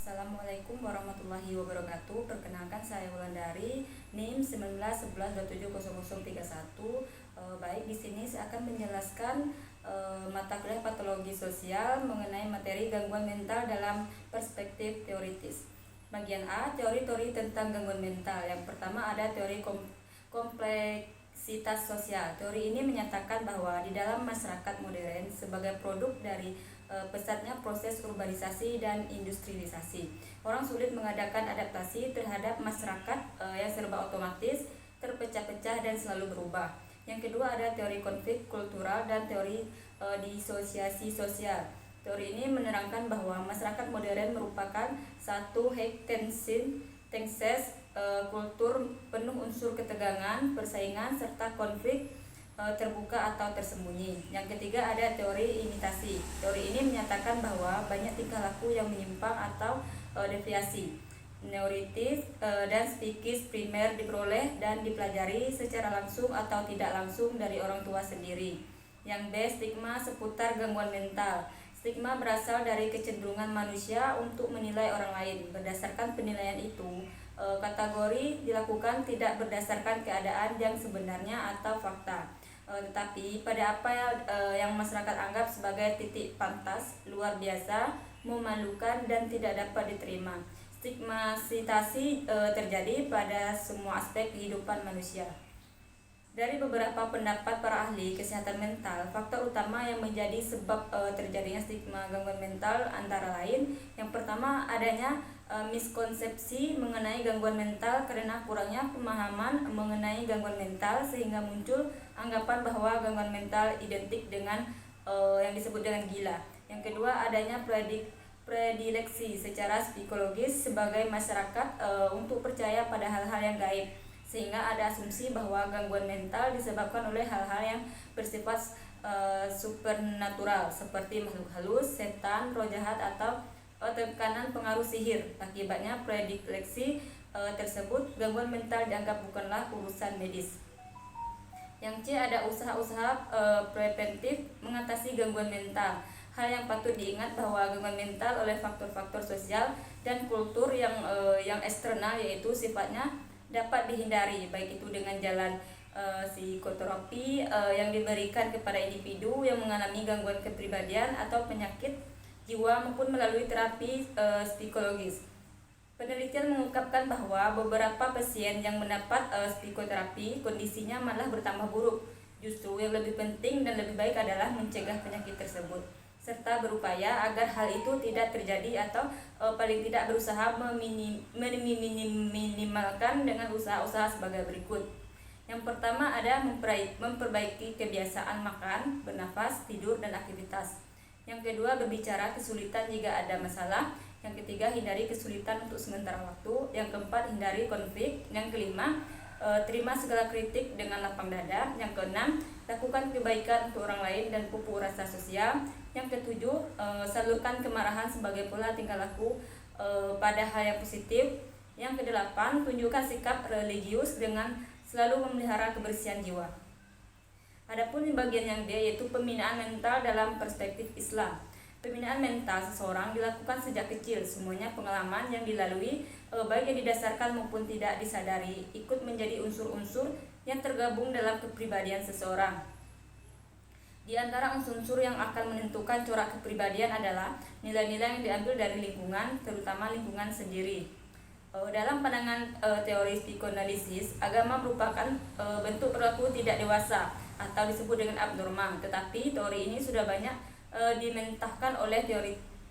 Assalamualaikum warahmatullahi wabarakatuh. Perkenalkan saya Wulandari, NIM 1911270031. Baik, di sini saya akan menjelaskan mata kuliah patologi sosial mengenai materi gangguan mental dalam perspektif teoritis. Bagian A, teori-teori tentang gangguan mental. Yang pertama ada teori kompleksitas sosial. Teori ini menyatakan bahwa di dalam masyarakat modern sebagai produk dari pesatnya proses urbanisasi dan industrialisasi, orang sulit mengadakan adaptasi terhadap masyarakat yang serba otomatis, terpecah-pecah dan selalu berubah. Yang kedua ada teori konflik kultural dan teori disosiasi sosial. Teori ini menerangkan bahwa masyarakat modern merupakan satu hektenses kultur penuh unsur ketegangan, persaingan, serta konflik terbuka atau tersembunyi. Yang ketiga ada teori imitasi. Teori ini menyatakan bahwa banyak tingkah laku yang menyimpang atau deviasi neuritis dan psikis primer diperoleh dan dipelajari secara langsung atau tidak langsung dari orang tua sendiri. Yang B, stigma seputar gangguan mental. Stigma berasal dari kecenderungan manusia untuk menilai orang lain. Berdasarkan penilaian itu, kategori dilakukan tidak berdasarkan keadaan yang sebenarnya atau fakta, tetapi pada apa yang masyarakat anggap sebagai titik pantas, luar biasa, memalukan, dan tidak dapat diterima. Stigmatisasi terjadi pada semua aspek kehidupan manusia. Dari beberapa pendapat para ahli kesehatan mental, faktor utama yang menjadi sebab terjadinya stigma gangguan mental antara lain, yang pertama adanya miskonsepsi mengenai gangguan mental karena kurangnya pemahaman mengenai gangguan mental sehingga muncul anggapan bahwa gangguan mental identik dengan yang disebut dengan gila. Yang kedua adanya predileksi secara psikologis sebagai masyarakat untuk percaya pada hal-hal yang gaib, sehingga ada asumsi bahwa gangguan mental disebabkan oleh hal-hal yang bersifat supernatural seperti makhluk halus, setan, roh jahat, atau tekanan pengaruh sihir. Akibatnya predileksi tersebut, gangguan mental dianggap bukanlah urusan medis. Yang C ada usaha-usaha preventif mengatasi gangguan mental. Hal yang patut diingat bahwa gangguan mental oleh faktor-faktor sosial dan kultur yang eksternal, yaitu sifatnya dapat dihindari, baik itu dengan jalan psikoterapi yang diberikan kepada individu yang mengalami gangguan kepribadian atau penyakit jiwa maupun melalui terapi psikologis. Penelitian mengungkapkan bahwa beberapa pasien yang mendapat psikoterapi kondisinya malah bertambah buruk. Justru yang lebih penting dan lebih baik adalah mencegah penyakit tersebut, serta berupaya agar hal itu tidak terjadi atau paling tidak berusaha meminimalkan dengan usaha-usaha sebagai berikut. Yang pertama ada memperbaiki kebiasaan makan, bernafas, tidur, dan aktivitas. Yang kedua berbicara kesulitan jika ada masalah. Yang ketiga hindari kesulitan untuk sementara waktu. Yang keempat hindari konflik. Yang kelima terima segala kritik dengan lapang dada. Yang keenam lakukan kebaikan untuk orang lain dan pupuk rasa sosial. Yang ketujuh salurkan kemarahan sebagai pola tingkah laku pada hal yang positif. Yang kedelapan tunjukkan sikap religius dengan selalu memelihara kebersihan jiwa. Adapun di bagian yang D yaitu pembinaan mental dalam perspektif Islam. Pembinaan mental seseorang dilakukan sejak kecil. Semuanya pengalaman yang dilalui, baik yang didasarkan maupun tidak disadari, ikut menjadi unsur-unsur yang tergabung dalam kepribadian seseorang. Di antara unsur-unsur yang akan menentukan corak kepribadian adalah nilai-nilai yang diambil dari lingkungan, terutama lingkungan sendiri. Dalam pandangan teori psikoanalisis, agama merupakan bentuk perilaku tidak dewasa atau disebut dengan abnormal. Tetapi teori ini sudah banyak dimentahkan oleh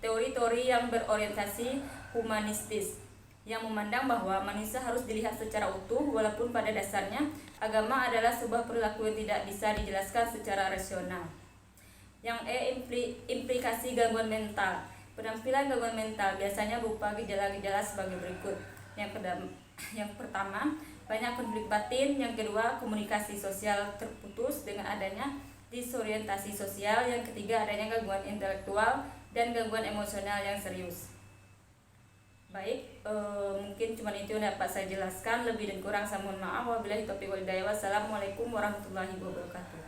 teori-teori yang berorientasi humanistis, yang memandang bahwa manusia harus dilihat secara utuh, walaupun pada dasarnya agama adalah sebuah perilaku yang tidak bisa dijelaskan secara rasional. Yang E, implikasi gangguan mental. Penampilan gangguan mental biasanya berupa gejala-gejala sebagai berikut. Yang pertama, banyak konflik batin. Yang kedua, komunikasi sosial terputus dengan adanya disorientasi sosial. Yang ketiga, adanya gangguan intelektual dan gangguan emosional yang serius. Baik, mungkin cuma itu yang dapat saya jelaskan. Lebih dan kurang saya mohon maaf. Wabillahi taufiq wal hidayah. Wassalamualaikum warahmatullahi wabarakatuh.